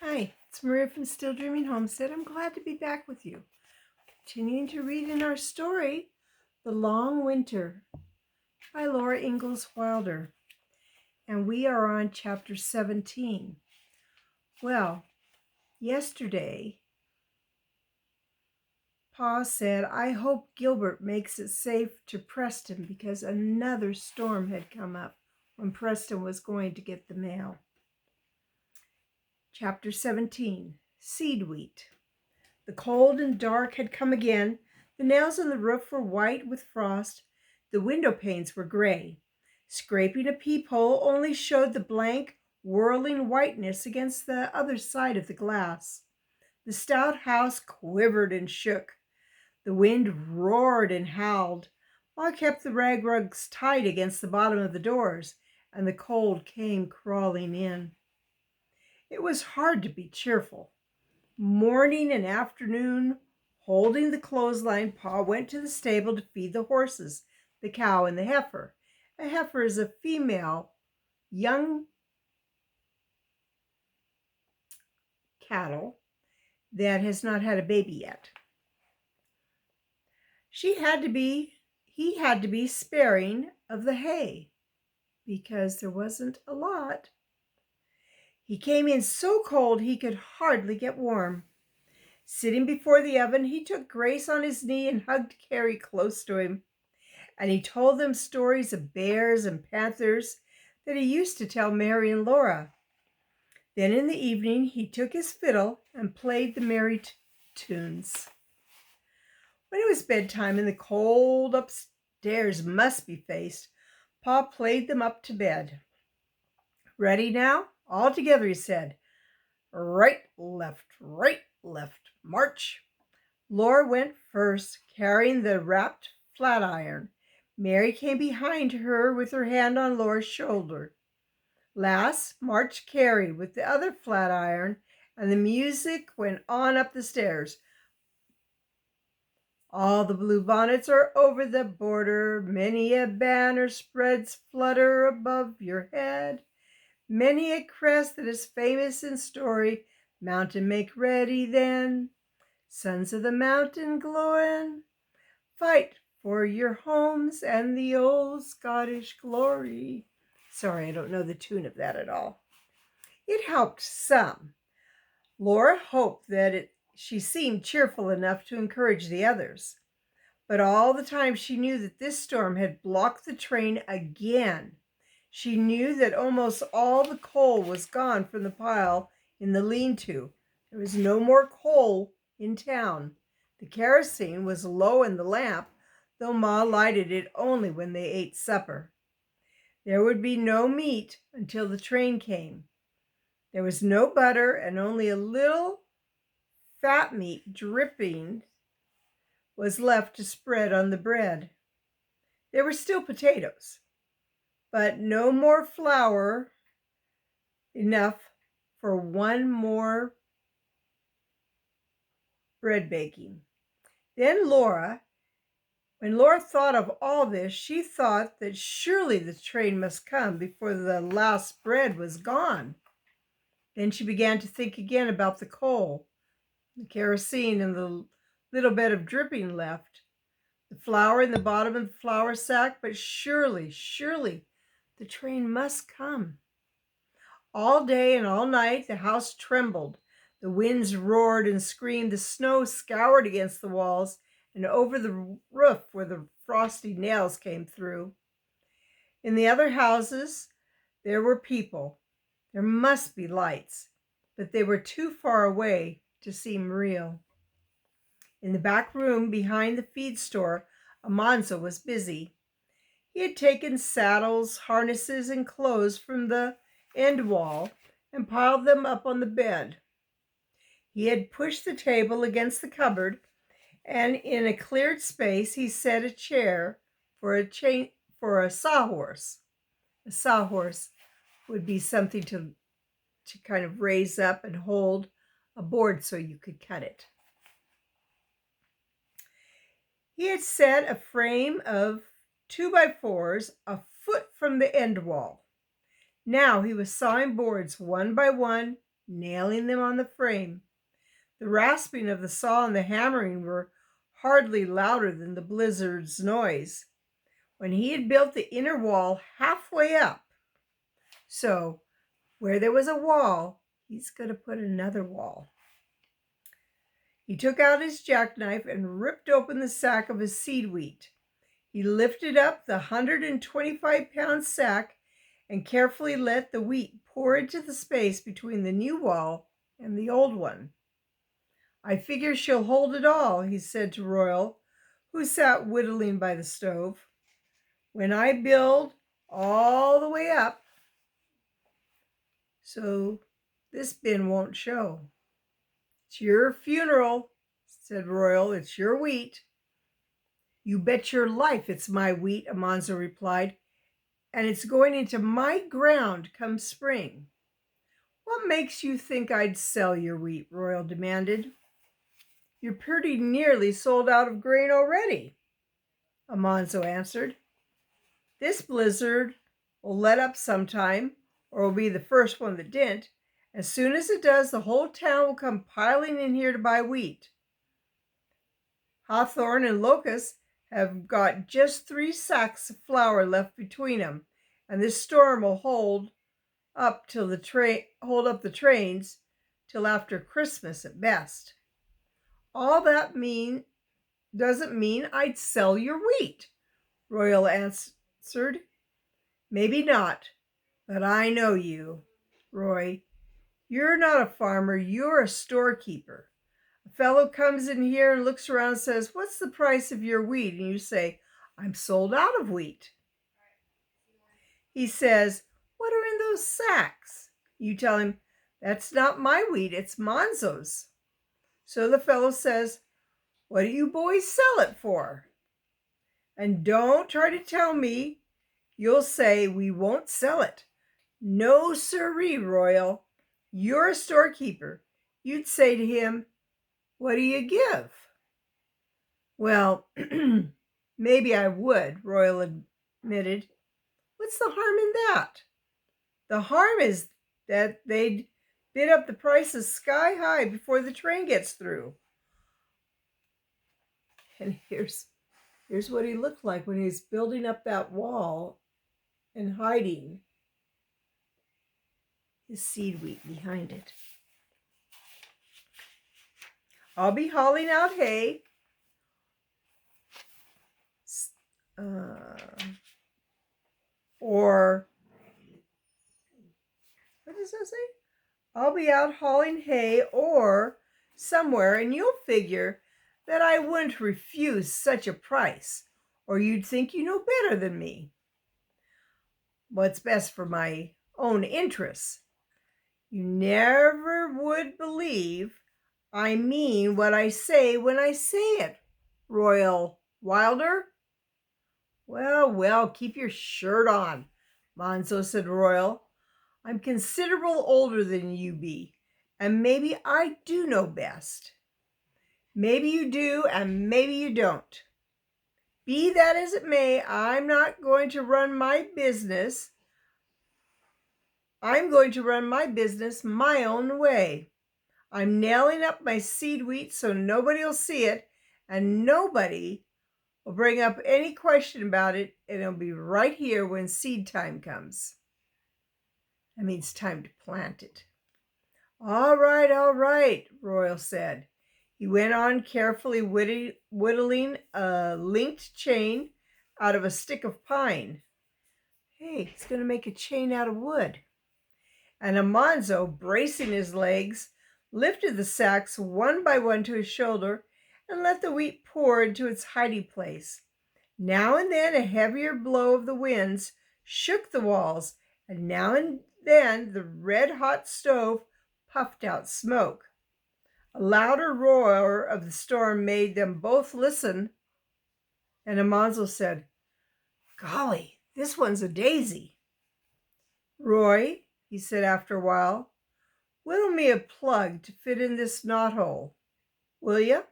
Hi, it's Maria from Still Dreaming Homestead. I'm glad to be back with you. Continuing to read in our story, The Long Winter by Laura Ingalls Wilder. And we are on chapter 17. Well, yesterday, Pa said, I hope Gilbert makes it safe to Preston because another storm had come up when Preston was going to get the mail. Chapter 17, Seed Wheat. The cold and dark had come again. The nails on the roof were white with frost. The window panes were gray. Scraping a peephole only showed the blank, whirling whiteness against the other side of the glass. The stout house quivered and shook. The wind roared and howled. Ma kept the rag rugs tight against the bottom of the doors, and the cold came crawling in. It was hard to be cheerful. Morning and afternoon, holding the clothesline, Pa went to the stable to feed the horses, the cow and the heifer. A heifer is a female, young cattle that has not had a baby yet. He had to be sparing of the hay because there wasn't a lot. He came in so cold he could hardly get warm. Sitting before the oven, he took Grace on his knee and hugged Carrie close to him. And he told them stories of bears and panthers that he used to tell Mary and Laura. Then in the evening, he took his fiddle and played the merry tunes. When it was bedtime and the cold upstairs must be faced, Pa played them up to bed. Ready now? All together, he said. Right, left, march. Laura went first, carrying the wrapped flat iron. Mary came behind her with her hand on Laura's shoulder. Last marched Carrie with the other flat iron, and the music went on up the stairs. All the blue bonnets are over the border, many a banner spreads flutter above your head. Many a crest that is famous in story, mountain make ready then. Sons of the mountain glowing, fight for your homes and the old Scottish glory. Sorry, I don't know the tune of that at all. It helped some. Laura hoped that she seemed cheerful enough to encourage the others. But all the time she knew that this storm had blocked the train again. She knew that almost all the coal was gone from the pile in the lean-to. There was no more coal in town. The kerosene was low in the lamp, though Ma lighted it only when they ate supper. There would be no meat until the train came. There was no butter and only a little fat meat dripping was left to spread on the bread. There were still potatoes, but no more flour enough for one more bread baking. Then when Laura thought of all this, she thought that surely the train must come before the last bread was gone. Then she began to think again about the coal, the kerosene, and the little bit of dripping left, the flour in the bottom of the flour sack, but surely the train must come. All day and all night the house trembled. The winds roared and screamed. The snow scoured against the walls and over the roof where the frosty nails came through. In the other houses, there were people. There must be lights, but they were too far away to seem real. In the back room behind the feed store, Amanza was busy. He had taken saddles, harnesses, and clothes from the end wall and piled them up on the bed. He had pushed the table against the cupboard, and in a cleared space he set a chair for a sawhorse. A sawhorse would be something to kind of raise up and hold a board so you could cut it. He had set a frame of 2x4s a foot from the end wall. Now he was sawing boards one by one nailing them on the frame. The rasping of the saw and the hammering were hardly louder than the blizzard's noise. When he had built the inner wall halfway up, so where there was a wall, he's going to put another wall. He took out his jackknife and ripped open the sack of his seed wheat. He lifted up the 125-pound sack and carefully let the wheat pour into the space between the new wall and the old one. "I figure she'll hold it all," he said to Royal, who sat whittling by the stove. "When I build all the way up, so this bin won't show." "It's your funeral," said Royal. "It's your wheat." "You bet your life it's my wheat," Amanzo replied, "and it's going into my ground come spring." "What makes you think I'd sell your wheat?" Royal demanded. "You're pretty nearly sold out of grain already," Amanzo answered. "This blizzard will let up sometime, or will be the first one that didn't. As soon as it does, the whole town will come piling in here to buy wheat. Hawthorne and Locust have got just 3 sacks of flour left between them, and this storm will hold up the trains till after Christmas at best." "All that doesn't mean I'd sell your wheat," Royal answered. "Maybe not, but I know you, Roy. You're not a farmer, you're a storekeeper. A fellow comes in here and looks around and says, 'What's the price of your wheat?' And you say, 'I'm sold out of wheat.' He says, 'What are in those sacks?' You tell him, 'That's not my wheat, it's Monzo's.' So the fellow says, 'What do you boys sell it for?' And don't try to tell me you'll say, 'We won't sell it.' No sirree, Royal. You're a storekeeper. You'd say to him, 'What do you give?'" "Well, maybe I would," Royal admitted. "What's the harm in that?" "The harm is that they'd bid up the prices sky high before the train gets through." And here's what he looked like when he was building up that wall and hiding his seed wheat behind it. "I'll be hauling out hay. Or, what does that say? I'll be out hauling hay or somewhere, and you'll figure that I wouldn't refuse such a price, or you'd think you know better than me. What's best for my own interests. You never would believe I mean what I say when I say it, Royal Wilder." Well, keep your shirt on," Monzo said Royal. "I'm considerable older than you be, and maybe I do know best. Maybe you do, and maybe you don't. Be that as it may, I'm going to run my business my own way. I'm nailing up my seed wheat so nobody'll see it, and nobody will bring up any question about it, and it'll be right here when seed time comes. That means time to plant it." All right," Royal said. He went on carefully whittling a linked chain out of a stick of pine. Hey, he's going to make a chain out of wood. And Amanzo, bracing his legs, lifted the sacks one by one to his shoulder and let the wheat pour into its hiding place. Now and then a heavier blow of the winds shook the walls, and now and then the red-hot stove puffed out smoke. A louder roar of the storm made them both listen, and Amanzo said, "Golly, this one's a daisy." "Roy," he said after a while, "whittle me a plug to fit in this knothole, will you?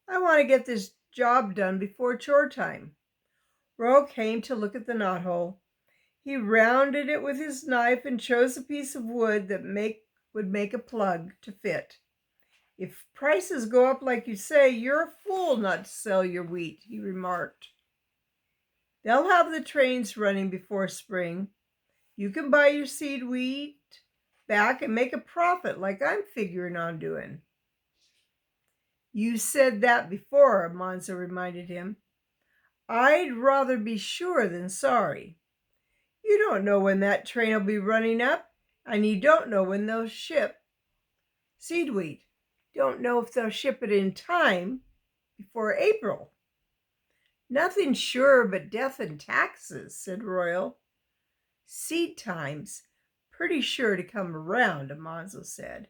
I want to get this job done before chore time." Roy came to look at the knothole. He rounded it with his knife and chose a piece of wood that would make a plug to fit. If prices go up like you say, you're a fool not to sell your wheat, he remarked. They'll have the trains running before spring. You can buy your seed wheat back and make a profit like I'm figuring on doing. You said that before, Monzo reminded him. I'd rather be sure than sorry. You don't know when that train will be running up, and you don't know when they'll ship seed wheat. Don't know if they'll ship it in time before April. Nothing sure but death and taxes, said Royal. Seed time's pretty sure to come around, Amanzo said,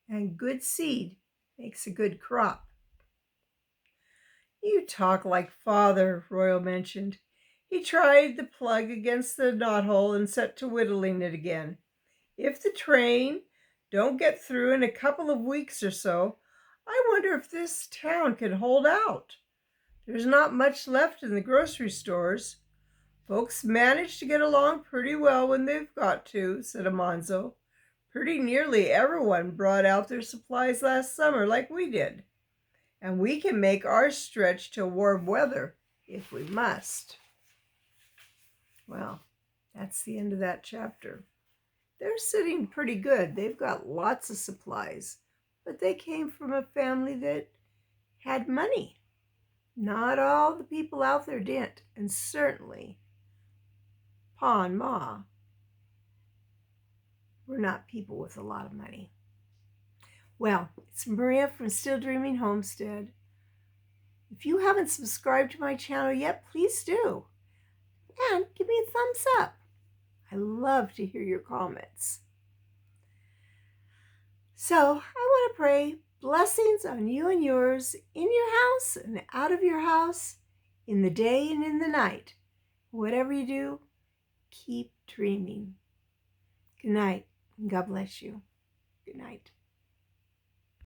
and good seed makes a good crop. You talk like father, Royal mentioned. He tried the plug against the knothole and set to whittling it again. If the train don't get through in a couple of weeks or so, I wonder if this town can hold out. There's not much left in the grocery stores. Folks manage to get along pretty well when they've got to, said Amanzo. Pretty nearly everyone brought out their supplies last summer like we did. And we can make our stretch to warm weather if we must. Well, that's the end of that chapter. They're sitting pretty good. They've got lots of supplies, but they came from a family that had money. Not all the people out there didn't, and certainly Pa and Ma were not people with a lot of money. Well, it's Maria from Still Dreaming Homestead. If you haven't subscribed to my channel yet, please do. And give me a thumbs up. I love to hear your comments. So I want to pray blessings on you and yours in your house and out of your house, in the day and in the night. Whatever you do, keep dreaming. Good night, and God bless you. Good night.